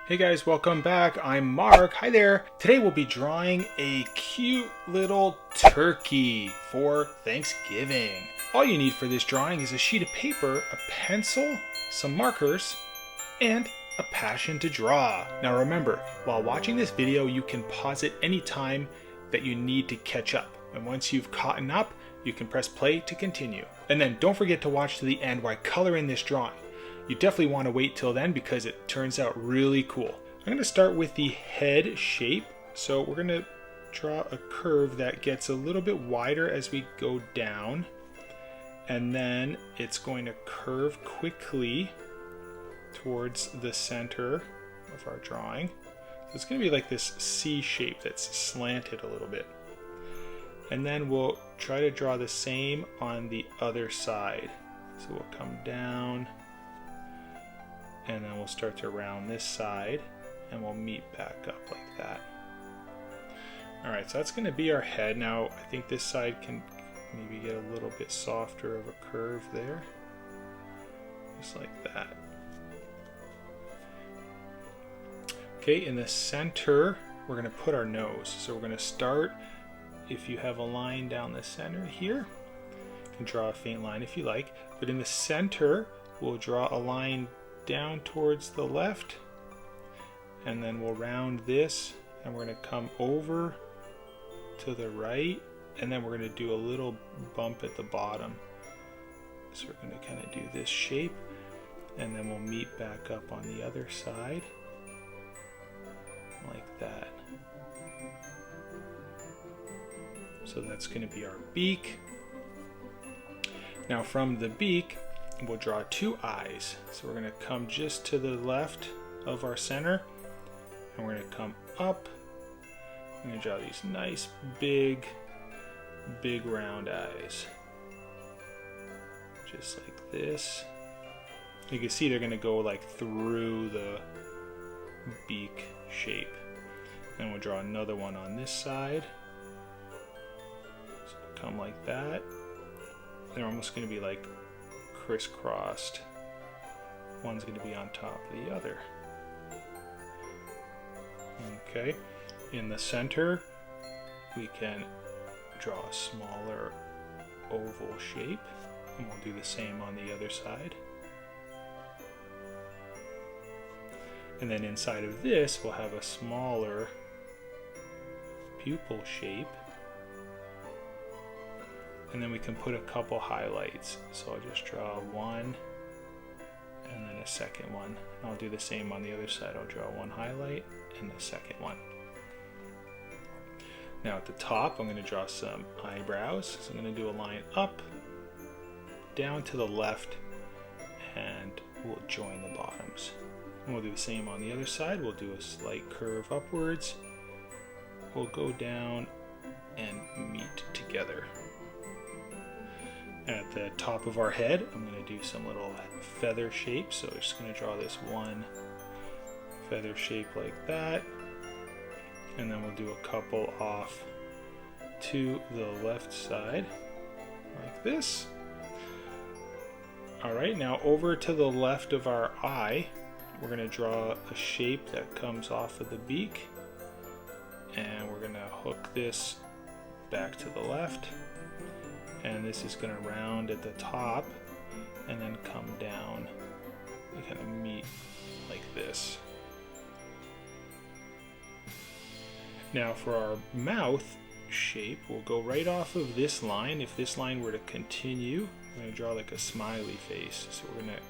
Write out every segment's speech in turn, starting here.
Hey guys, welcome back. I'm Mark. Hi there. Today we'll be drawing a cute little turkey for Thanksgiving. All you need for this drawing is a sheet of paper, a pencil, some markers, and a passion to draw. Now remember, while watching this video, you can pause it anytime that you need to catch up. And once you've caught up, you can press play to continue. And then don't forget to watch to the end while I color in this drawing. You definitely want to wait till then because it turns out really cool. I'm going to start with the head shape. So we're going to draw a curve that gets a little bit wider as we go down. And then it's going to curve quickly towards the center of our drawing. So it's going to be like this C shape that's slanted a little bit. And then we'll try to draw the same on the other side. So we'll come down. And then we'll start to round this side and we'll meet back up like that. Alright, so that's going to be our head. Now I think this side can maybe get a little bit softer of a curve there. Just like that. Okay, in the center we're going to put our nose. So we're going to start, if you have a line down the center here, you can draw a faint line if you like. But in the center we'll draw a line down towards the left, and then we'll round this and we're going to come over to the right, and then we're going to do a little bump at the bottom. So we're going to kind of do this shape, and then we'll meet back up on the other side like that. So that's going to be our beak. Now from the beak we'll draw two eyes. So we're going to come just to the left of our center, and we're going to come up. I'm going to draw these nice big round eyes. Just like this. You can see they're going to go like through the beak shape. And we'll draw another one on this side. So come like that. They're almost going to be like crisscrossed. One's going to be on top of the other. Okay, in the center we can draw a smaller oval shape, and we'll do the same on the other side. And then inside of this we'll have a smaller pupil shape. And then we can put a couple highlights. So I'll just draw one and then a second one. And I'll do the same on the other side. I'll draw one highlight and a second one. Now at the top I'm going to draw some eyebrows. So I'm going to do a line up, down to the left, and we'll join the bottoms. And we'll do the same on the other side. We'll do a slight curve upwards. We'll go down and meet together. At the top of our head, I'm going to do some little feather shapes. So I'm just going to draw this one feather shape like that. And then we'll do a couple off to the left side, like this. Alright, now over to the left of our eye, we're going to draw a shape that comes off of the beak. And we're going to hook this back to the left. And this is going to round at the top and then come down and kind of meet like this. Now for our mouth shape, we'll go right off of this line. If this line were to continue, I'm going to draw like a smiley face. So we're going to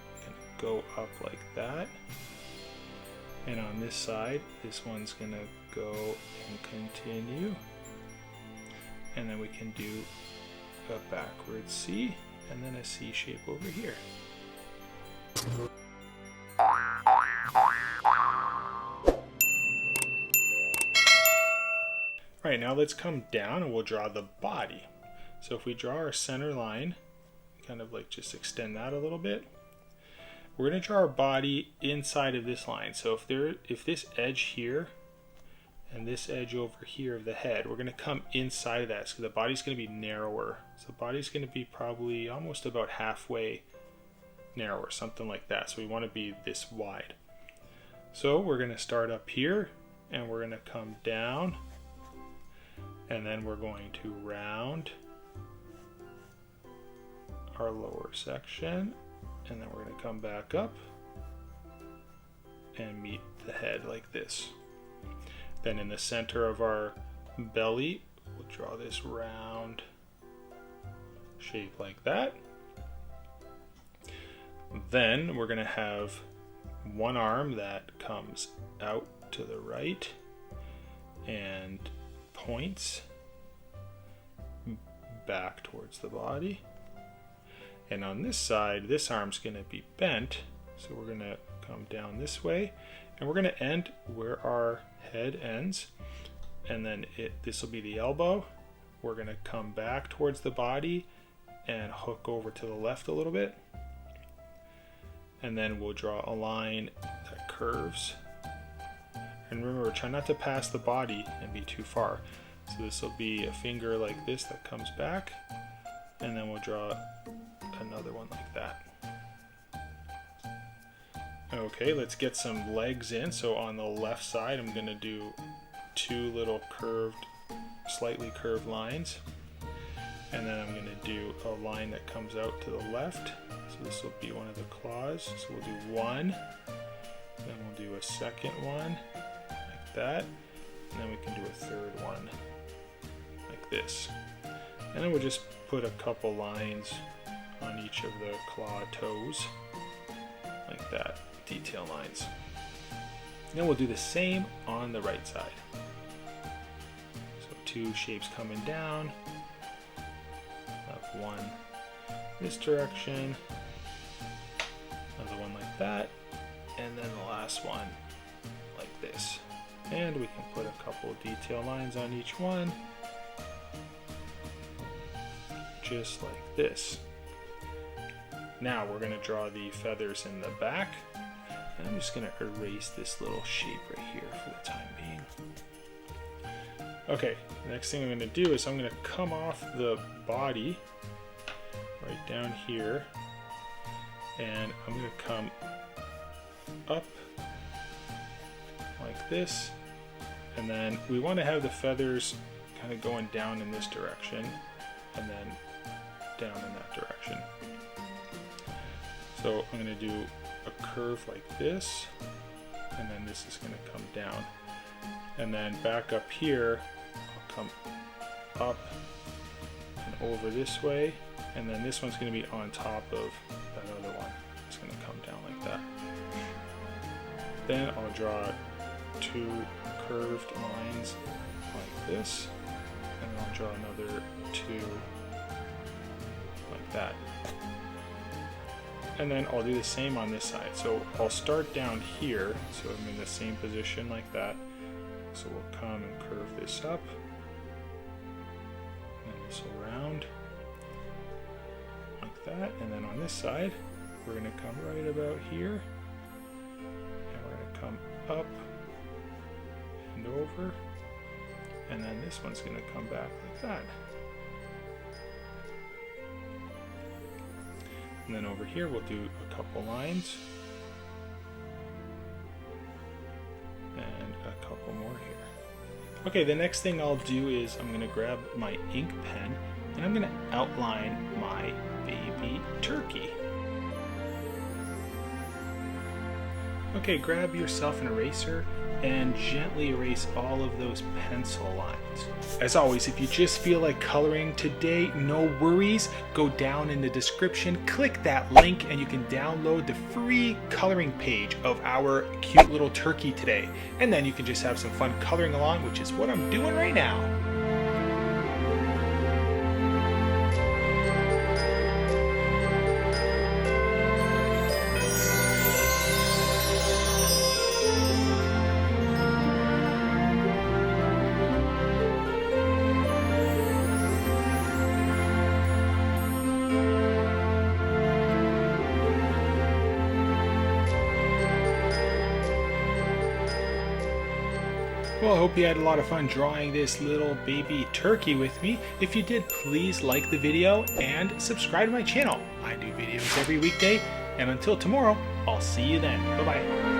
go up like that. And on this side, this one's going to go and continue. And then we can do a backward C, and then a C shape over here. Alright, now let's come down and we'll draw the body. So if we draw our center line, kind of like just extend that a little bit, we're going to draw our body inside of this line. So if this edge here and this edge over here of the head, we're going to come inside of that, so the body's going to be narrower. So the body's going to be probably almost about halfway narrower, something like that. So we want to be this wide. So we're going to start up here and we're going to come down, and then we're going to round our lower section, and then we're going to come back up and meet the head like this. Then in the center of our belly, we'll draw this round shape like that. Then we're going to have one arm that comes out to the right and points back towards the body. And on this side, this arm's going to be bent, so we're going to come down this way, and we're going to end where our head ends, and then this will be the elbow. We're going to come back towards the body and hook over to the left a little bit, and then we'll draw a line that curves. And remember, try not to pass the body and be too far. So this will be a finger like this that comes back, and then we'll draw another one like that. Okay, let's get some legs in. So on the left side, I'm going to do two little slightly curved lines, and then I'm going to do a line that comes out to the left. So this will be one of the claws. So we'll do one, then we'll do a second one like that, and then we can do a third one like this. And then we'll just put a couple lines on each of the claw toes like that, detail lines. And then we'll do the same on the right side. So two shapes coming down, have one this direction, another one like that, and then the last one like this. And we can put a couple of detail lines on each one, just like this. Now we're going to draw the feathers in the back, and I'm just going to erase this little shape right here for the time being. Okay, the next thing I'm going to do is I'm going to come off the body right down here, and I'm going to come up like this, and then we want to have the feathers kind of going down in this direction and then down in that direction. So I'm going to do a curve like this, and then this is going to come down. And then back up here, I'll come up and over this way, and then this one's going to be on top of that other one. It's going to come down like that. Then I'll draw two curved lines like this, and then I'll draw another two like that. And then I'll do the same on this side. So I'll start down here, so I'm in the same position like that. So we'll come and curve this up, and this will round like that. And then on this side, we're going to come right about here, and we're going to come up and over, and then this one's going to come back like that. And then over here we'll do a couple lines and a couple more here. Okay, the next thing I'll do is I'm going to grab my ink pen and I'm going to outline my baby turkey. Okay, grab yourself an eraser and gently erase all of those pencil lines. As always, if you just feel like coloring today, no worries. Go down in the description, click that link, and you can download the free coloring page of our cute little turkey today. And then you can just have some fun coloring along, which is what I'm doing right now. Well, I hope you had a lot of fun drawing this little baby turkey with me. If you did, please like the video and subscribe to my channel. I do videos every weekday, and until tomorrow, I'll see you then. Bye-bye.